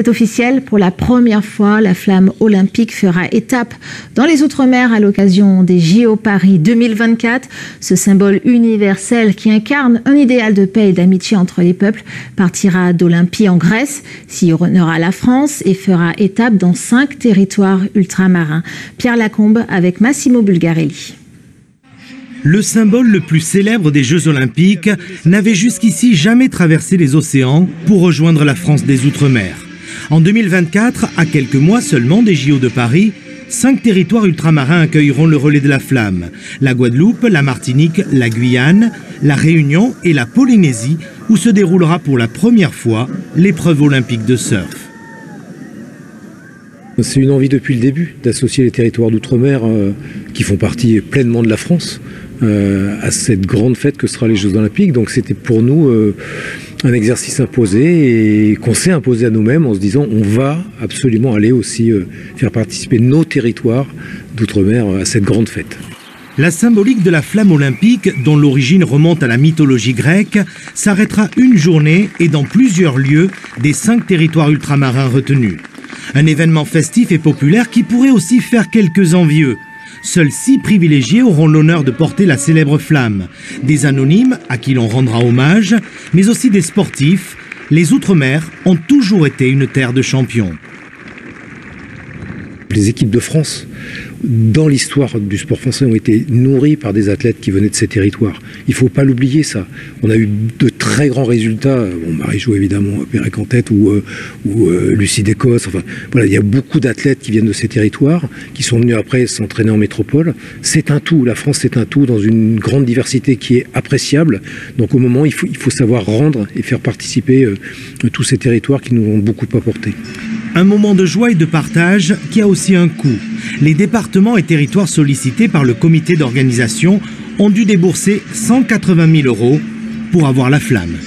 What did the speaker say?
C'est officiel, pour la première fois, la flamme olympique fera étape dans les Outre-mer à l'occasion des JO Paris 2024. Ce symbole universel qui incarne un idéal de paix et d'amitié entre les peuples partira d'Olympie en Grèce, sillonnera la France et fera étape dans 5 territoires ultramarins. Pierre Lacombe avec Massimo Bulgarelli. Le symbole le plus célèbre des Jeux Olympiques n'avait jusqu'ici jamais traversé les océans pour rejoindre la France des Outre-mer. En 2024, à quelques mois seulement des JO de Paris, 5 territoires ultramarins accueilleront le relais de la flamme. La Guadeloupe, la Martinique, la Guyane, la Réunion et la Polynésie, où se déroulera pour la première fois l'épreuve olympique de surf. C'est une envie depuis le début d'associer les territoires d'outre-mer qui font partie pleinement de la France à cette grande fête que sera les Jeux Olympiques. Donc c'était pour nous un exercice imposé et qu'on s'est imposé à nous-mêmes en se disant on va absolument aller aussi faire participer nos territoires d'outre-mer à cette grande fête. La symbolique de la flamme olympique, dont l'origine remonte à la mythologie grecque, s'arrêtera une journée et dans plusieurs lieux des 5 territoires ultramarins retenus. Un événement festif et populaire qui pourrait aussi faire quelques envieux. Seuls 6 privilégiés auront l'honneur de porter la célèbre flamme. Des anonymes à qui l'on rendra hommage, mais aussi des sportifs. Les Outre-mer ont toujours été une terre de champions. Les équipes de France, dans l'histoire du sport français, ont été nourries par des athlètes qui venaient de ces territoires. Il ne faut pas l'oublier, ça. On a eu de très grands résultats. Bon, Marie-Jo, évidemment, Pérec en tête, ou Lucie d'Écosse. Enfin, voilà, il y a beaucoup d'athlètes qui viennent de ces territoires, qui sont venus après s'entraîner en métropole. C'est un tout. La France, c'est un tout dans une grande diversité qui est appréciable. Donc, au moment, il faut savoir rendre et faire participer tous ces territoires qui nous ont beaucoup apporté. Un moment de joie et de partage qui a aussi un coût. Les départements et territoires sollicités par le comité d'organisation ont dû débourser 180 000 € pour avoir la flamme.